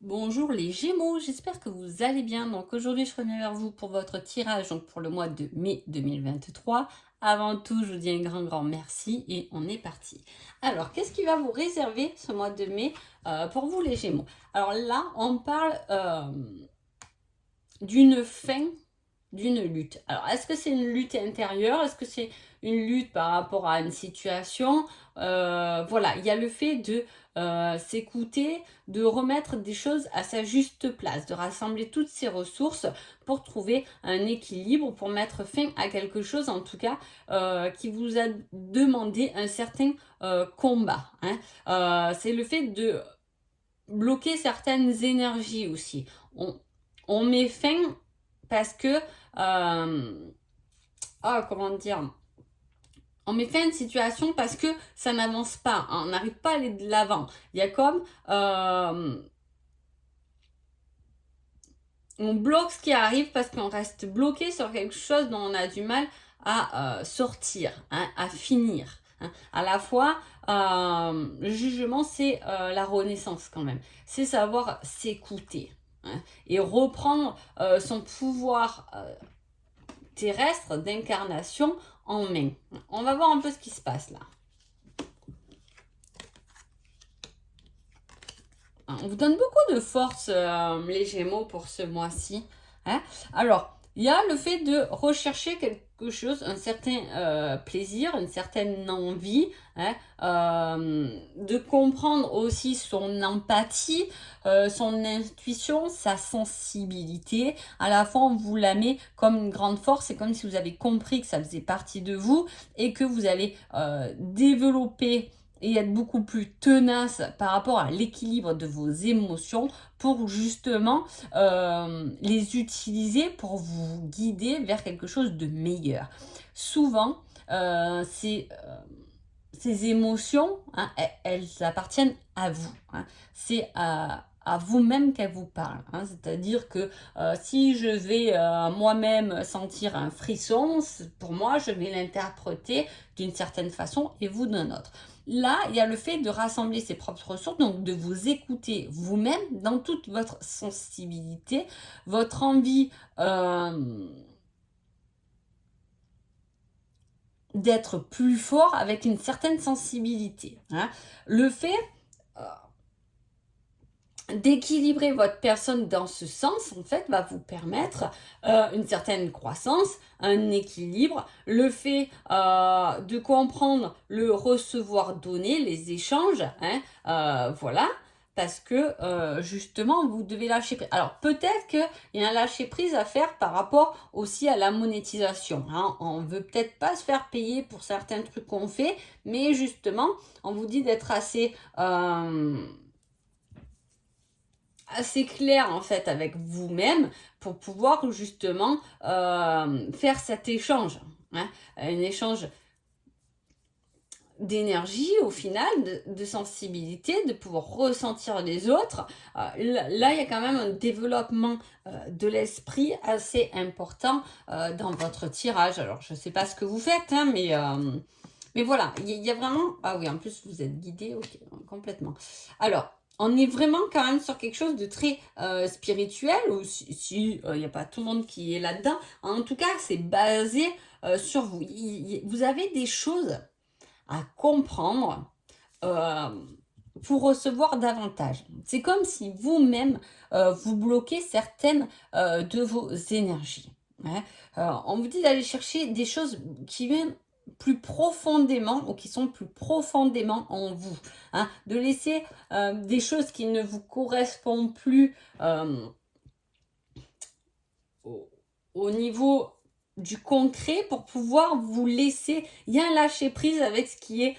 Bonjour les Gémeaux, j'espère que vous allez bien. Donc aujourd'hui, je reviens vers vous pour votre tirage donc pour le mois de mai 2023. Avant tout, je vous dis un grand merci et on est parti. Alors, qu'est-ce qui va vous réserver ce mois de mai pour vous les Gémeaux? Alors là, on parle d'une fin d'une lutte. Alors, est-ce que c'est une lutte intérieure? Est-ce que c'est une lutte par rapport à une situation? Voilà, il y a le fait de s'écouter, de remettre des choses à sa juste place, de rassembler toutes ses ressources pour trouver un équilibre, pour mettre fin à quelque chose, en tout cas, qui vous a demandé un certain combat, hein. C'est le fait de bloquer certaines énergies aussi. On met fin parce que comment dire, on met fin à une situation parce que ça n'avance pas, hein, on n'arrive pas à aller de l'avant. Il y a comme on bloque ce qui arrive parce qu'on reste bloqué sur quelque chose dont on a du mal à sortir, hein, à finir, hein. À la fois, le jugement, c'est la renaissance quand même. C'est savoir s'écouter, hein, et reprendre son pouvoir terrestre d'incarnation en main. On va voir un peu ce qui se passe là. On vous donne beaucoup de force, les Gémeaux, pour ce mois-ci, hein. Alors, il y a le fait de rechercher quelque chose, un certain plaisir, une certaine envie, hein, de comprendre aussi son empathie, son intuition, sa sensibilité. À la fois, on vous la met comme une grande force, c'est comme si vous avez compris que ça faisait partie de vous et que vous allez développer et être beaucoup plus tenace par rapport à l'équilibre de vos émotions pour justement les utiliser pour vous guider vers quelque chose de meilleur. Souvent, ces émotions, hein, elles appartiennent à vous, hein. C'est à vous-même qu'elles vous parlent, hein. C'est-à-dire que si je vais moi-même sentir un frisson, pour moi, je vais l'interpréter d'une certaine façon et vous d'une autre. Là, il y a le fait de rassembler ses propres ressources, donc de vous écouter vous-même dans toute votre sensibilité, votre envie d'être plus fort avec une certaine sensibilité, hein. Le fait d'équilibrer votre personne dans ce sens, en fait, va vous permettre une certaine croissance, un équilibre, le fait de comprendre le recevoir-donner, les échanges, hein, voilà, parce que justement, vous devez lâcher prise. Alors, peut-être qu'il y a un lâcher-prise à faire par rapport aussi à la monétisation, hein. On veut peut-être pas se faire payer pour certains trucs qu'on fait, mais justement, on vous dit d'être assez clair en fait avec vous-même pour pouvoir justement faire cet échange, hein, un échange d'énergie au final, de sensibilité, de pouvoir ressentir les autres. Là, il y a quand même un développement de l'esprit assez important dans votre tirage. Alors, je ne sais pas ce que vous faites, hein, mais voilà, il y a vraiment... Ah oui, en plus, vous êtes guidé, ok, complètement. Alors, on est vraiment quand même sur quelque chose de très spirituel, ou si il n'y a pas tout le monde qui est là-dedans. En tout cas, c'est basé sur vous. Vous avez des choses à comprendre euh, pour recevoir davantage. C'est comme si vous-même, vous bloquez certaines de vos énergies, hein. On vous dit d'aller chercher des choses qui viennent plus profondément ou qui sont plus profondément en vous, hein. De laisser des choses qui ne vous correspondent plus au, au niveau du concret pour pouvoir vous laisser, il y a un lâcher prise avec ce qui est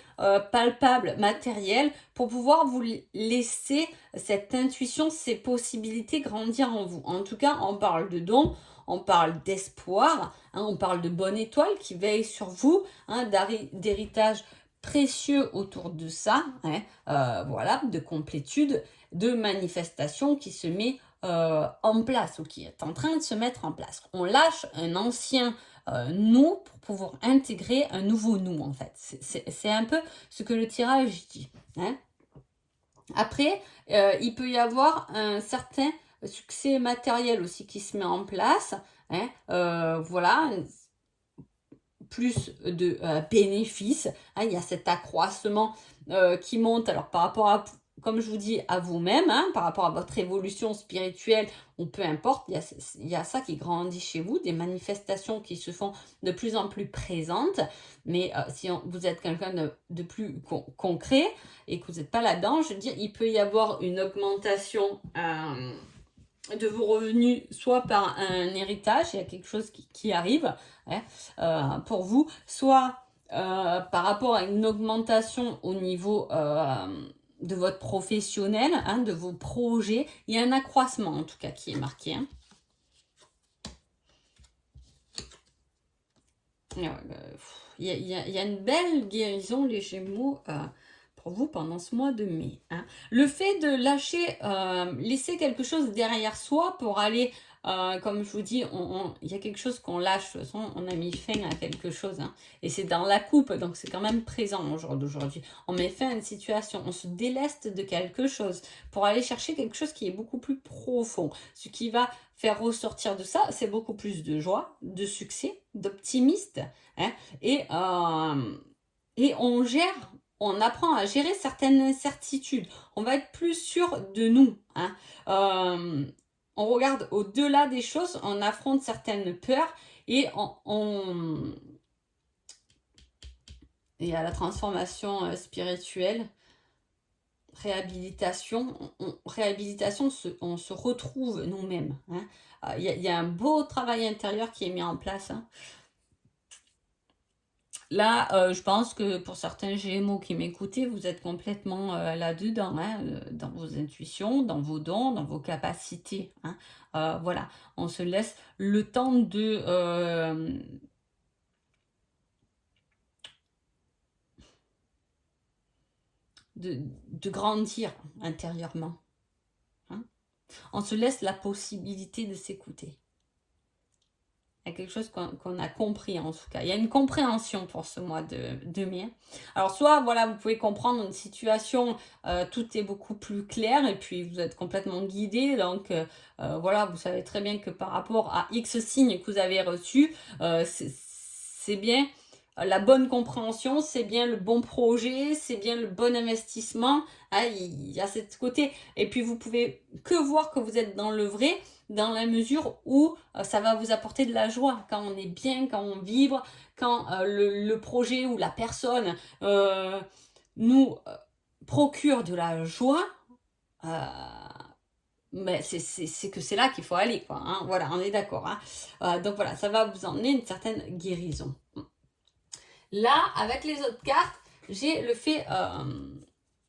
palpable, matériel, pour pouvoir vous laisser cette intuition, ces possibilités grandir en vous. En tout cas, on parle de dons, on parle d'espoir, hein, on parle de bonne étoile qui veille sur vous, hein, d'héritage précieux autour de ça, hein, voilà, de complétude, de manifestation qui se met en place ou qui est en train de se mettre en place. On lâche un ancien nous pour pouvoir intégrer un nouveau nous en fait. C'est un peu ce que le tirage dit, hein. Après, il peut y avoir un certain succès matériel aussi qui se met en place. Hein, voilà, plus de bénéfices. Hein, il y a cet accroissement qui monte. Alors par rapport à, comme je vous dis, à vous-même, hein, par rapport à votre évolution spirituelle, ou peu importe, il y a ça qui grandit chez vous, des manifestations qui se font de plus en plus présentes. Mais si vous êtes quelqu'un de plus concret et que vous n'êtes pas là-dedans, je veux dire, il peut y avoir une augmentation de vos revenus, soit par un héritage, il y a quelque chose qui arrive pour vous, soit par rapport à une augmentation au niveau de votre professionnel, hein, de vos projets. Il y a un accroissement en tout cas qui est marqué. Hein. Il y a une belle guérison, les Gémeaux, pour vous pendant ce mois de mai. Hein. Le fait de lâcher, laisser quelque chose derrière soi pour aller, comme je vous dis, il y a quelque chose qu'on lâche. De toute façon, on a mis fin à quelque chose. Hein. Et c'est dans la coupe, donc c'est quand même présent au jour d'aujourd'hui. On met fin à une situation, on se déleste de quelque chose pour aller chercher quelque chose qui est beaucoup plus profond. Ce qui va faire ressortir de ça, c'est beaucoup plus de joie, de succès, d'optimiste. Hein, et on apprend à gérer certaines certitudes. On va être plus sûr de nous. Hein. On regarde au-delà des choses, on affronte certaines peurs et et à la transformation spirituelle, réhabilitation, on se retrouve nous-mêmes. Hein. Y a un beau travail intérieur qui est mis en place. Hein. Là, je pense que pour certains Gémeaux qui m'écoutaient, vous êtes complètement là-dedans, hein, dans vos intuitions, dans vos dons, dans vos capacités. Hein. Voilà, on se laisse le temps de grandir intérieurement. Hein. On se laisse la possibilité de s'écouter. Il y a quelque chose qu'on a compris en tout cas. Il y a une compréhension pour ce mois de mai. Alors soit voilà, vous pouvez comprendre une situation, tout est beaucoup plus clair et puis vous êtes complètement guidé. Donc voilà, vous savez très bien que par rapport à X signes que vous avez reçus, c'est bien la bonne compréhension, c'est bien le bon projet, c'est bien le bon investissement. Ah, il y a ce côté. Et puis vous pouvez que voir que vous êtes dans le vrai, dans la mesure où ça va vous apporter de la joie. Quand on est bien, quand on vibre, quand le projet ou la personne nous procure de la joie, mais c'est que c'est là qu'il faut aller, quoi. Hein. Voilà, on est d'accord. Hein. Donc voilà, ça va vous emmener une certaine guérison. Là, avec les autres cartes, j'ai le fait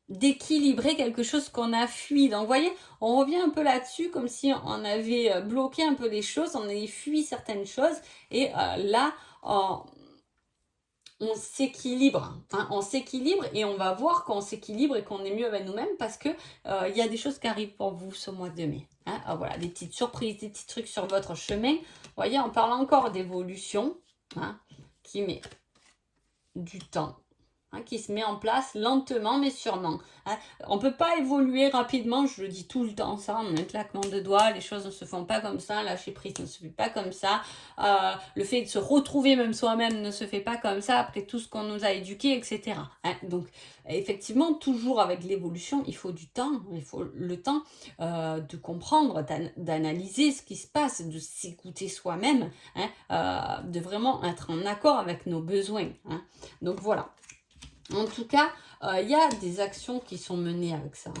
d'équilibrer quelque chose qu'on a fui. Donc, vous voyez, on revient un peu là-dessus, comme si on avait bloqué un peu les choses, on avait fui certaines choses. Et là, on s'équilibre. Hein, on s'équilibre et on va voir qu'on s'équilibre et qu'on est mieux avec nous-mêmes parce que y a des choses qui arrivent pour vous ce mois de mai. Hein. Voilà, des petites surprises, des petits trucs sur votre chemin. Vous voyez, on parle encore d'évolution, hein, qui met du temps, hein, qui se met en place lentement mais sûrement. Hein. On ne peut pas évoluer rapidement, je le dis tout le temps ça, en un claquement de doigts, les choses ne se font pas comme ça, lâcher prise ne se fait pas comme ça, le fait de se retrouver même soi-même ne se fait pas comme ça, après tout ce qu'on nous a éduqué, etc. Hein. Donc effectivement, toujours avec l'évolution, il faut du temps, il faut le temps de comprendre, d'analyser ce qui se passe, de s'écouter soi-même, hein, de vraiment être en accord avec nos besoins. Hein. Donc voilà. En tout cas, il y a des actions qui sont menées avec ça.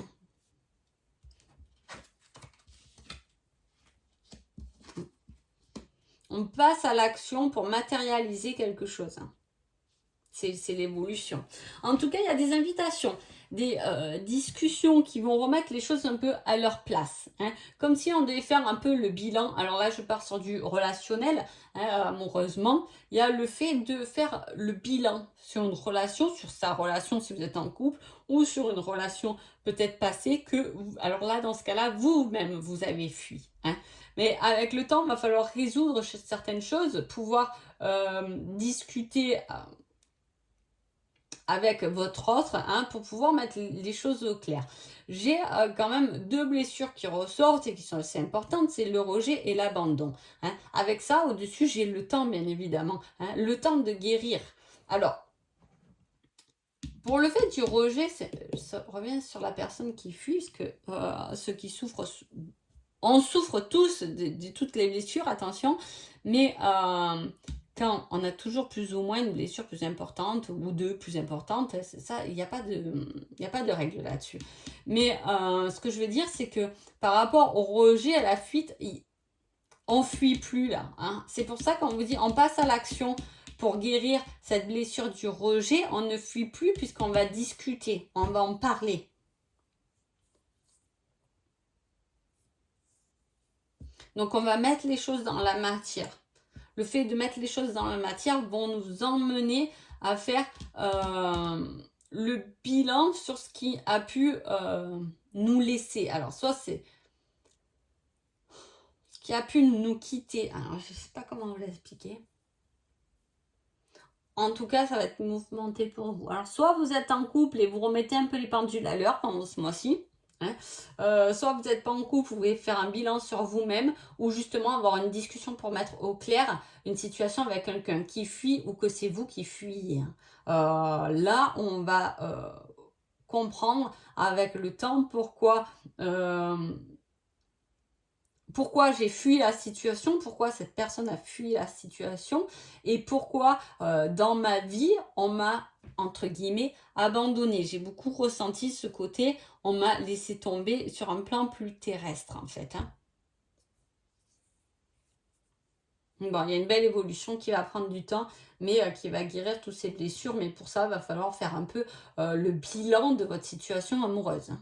On passe à l'action pour matérialiser quelque chose. Hein. C'est l'évolution. En tout cas, il y a des invitations, des discussions qui vont remettre les choses un peu à leur place. Hein. Comme si on devait faire un peu le bilan. Alors là, je pars sur du relationnel, hein, amoureusement. Il y a le fait de faire le bilan sur une relation, sur sa relation si vous êtes en couple, ou sur une relation peut-être passée que, alors là, dans ce cas-là, vous-même, vous avez fui. Hein. Mais avec le temps, il va falloir résoudre certaines choses, pouvoir discuter avec votre autre, hein, pour pouvoir mettre les choses au clair. J'ai quand même 2 blessures qui ressortent et qui sont assez importantes, c'est le rejet et l'abandon, hein. Avec ça, au-dessus, j'ai le temps, bien évidemment, hein, le temps de guérir. Alors, pour le fait du rejet, ça revient sur la personne qui fuit, parce que ceux qui souffrent, on souffre tous de toutes les blessures, attention, mais quand on a toujours plus ou moins une blessure plus importante ou deux plus importantes, c'est ça, il n'y a pas de règle là-dessus. Mais ce que je veux dire, c'est que par rapport au rejet, à la fuite, on fuit plus là, hein. C'est pour ça qu'on vous dit, on passe à l'action pour guérir cette blessure du rejet. On ne fuit plus puisqu'on va discuter, on va en parler. Donc on va mettre les choses dans la matière. Le fait de mettre les choses dans la matière vont nous emmener à faire le bilan sur ce qui a pu nous laisser. Alors soit c'est ce qui a pu nous quitter. Alors je ne sais pas comment vous l'expliquer. En tout cas, ça va être mouvementé pour vous. Alors soit vous êtes en couple et vous remettez un peu les pendules à l'heure pendant ce mois-ci. Hein. Soit vous n'êtes pas en couple, vous pouvez faire un bilan sur vous-même ou justement avoir une discussion pour mettre au clair une situation avec quelqu'un qui fuit ou que c'est vous qui fuyez. Là, on va comprendre avec le temps pourquoi j'ai fui la situation, pourquoi cette personne a fui la situation et pourquoi dans ma vie, on m'a, entre guillemets, abandonné. J'ai beaucoup ressenti ce côté, on m'a laissé tomber sur un plan plus terrestre en fait. Hein. Bon, il y a une belle évolution qui va prendre du temps, mais qui va guérir toutes ces blessures. Mais pour ça, il va falloir faire un peu le bilan de votre situation amoureuse. Hein.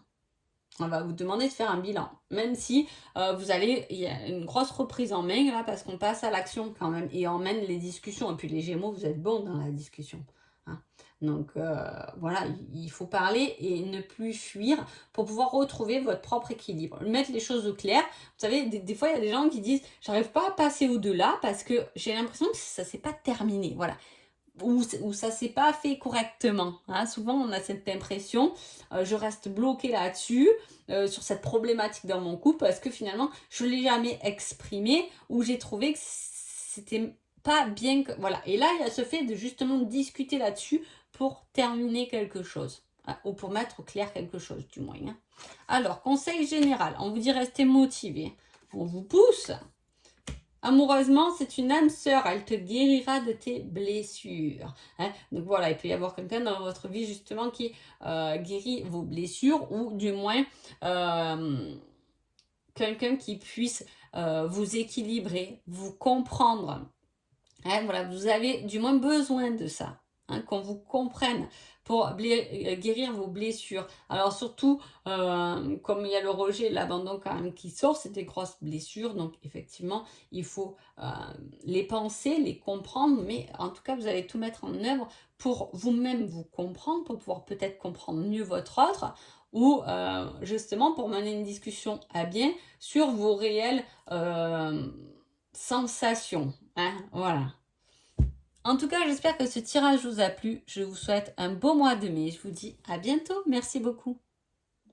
On va vous demander de faire un bilan, même si il y a une grosse reprise en main là, parce qu'on passe à l'action quand même, et on mène les discussions. Et puis les Gémeaux, vous êtes bons dans la discussion. Hein. Donc voilà, il faut parler et ne plus fuir pour pouvoir retrouver votre propre équilibre. Mettre les choses au clair. Vous savez, des fois, il y a des gens qui disent « j'arrive pas à passer au-delà parce que j'ai l'impression que ça s'est pas terminé ». Voilà. Ou ça s'est pas fait correctement. Hein. Souvent, on a cette impression, je reste bloquée là-dessus, sur cette problématique dans mon couple, parce que finalement, je ne l'ai jamais exprimé, ou j'ai trouvé que c'était pas bien. Voilà. Et là, il y a ce fait de justement discuter là-dessus pour terminer quelque chose, hein, ou pour mettre au clair quelque chose, du moins. Hein. Alors, conseil général, on vous dit restez motivé. On vous pousse. Amoureusement, c'est une âme sœur, elle te guérira de tes blessures. Hein. Donc voilà, il peut y avoir quelqu'un dans votre vie justement qui guérit vos blessures ou du moins quelqu'un qui puisse vous équilibrer, vous comprendre. Hein, voilà, vous avez du moins besoin de ça. Hein, qu'on vous comprenne pour guérir vos blessures. Alors surtout, comme il y a le rejet et l'abandon quand même qui sort, c'est des grosses blessures, donc effectivement, il faut les penser, les comprendre, mais en tout cas, vous allez tout mettre en œuvre pour vous-même vous comprendre, pour pouvoir peut-être comprendre mieux votre autre, ou justement pour mener une discussion à bien sur vos réelles sensations. Hein, voilà. En tout cas, j'espère que ce tirage vous a plu. Je vous souhaite un beau mois de mai. Je vous dis à bientôt. Merci beaucoup.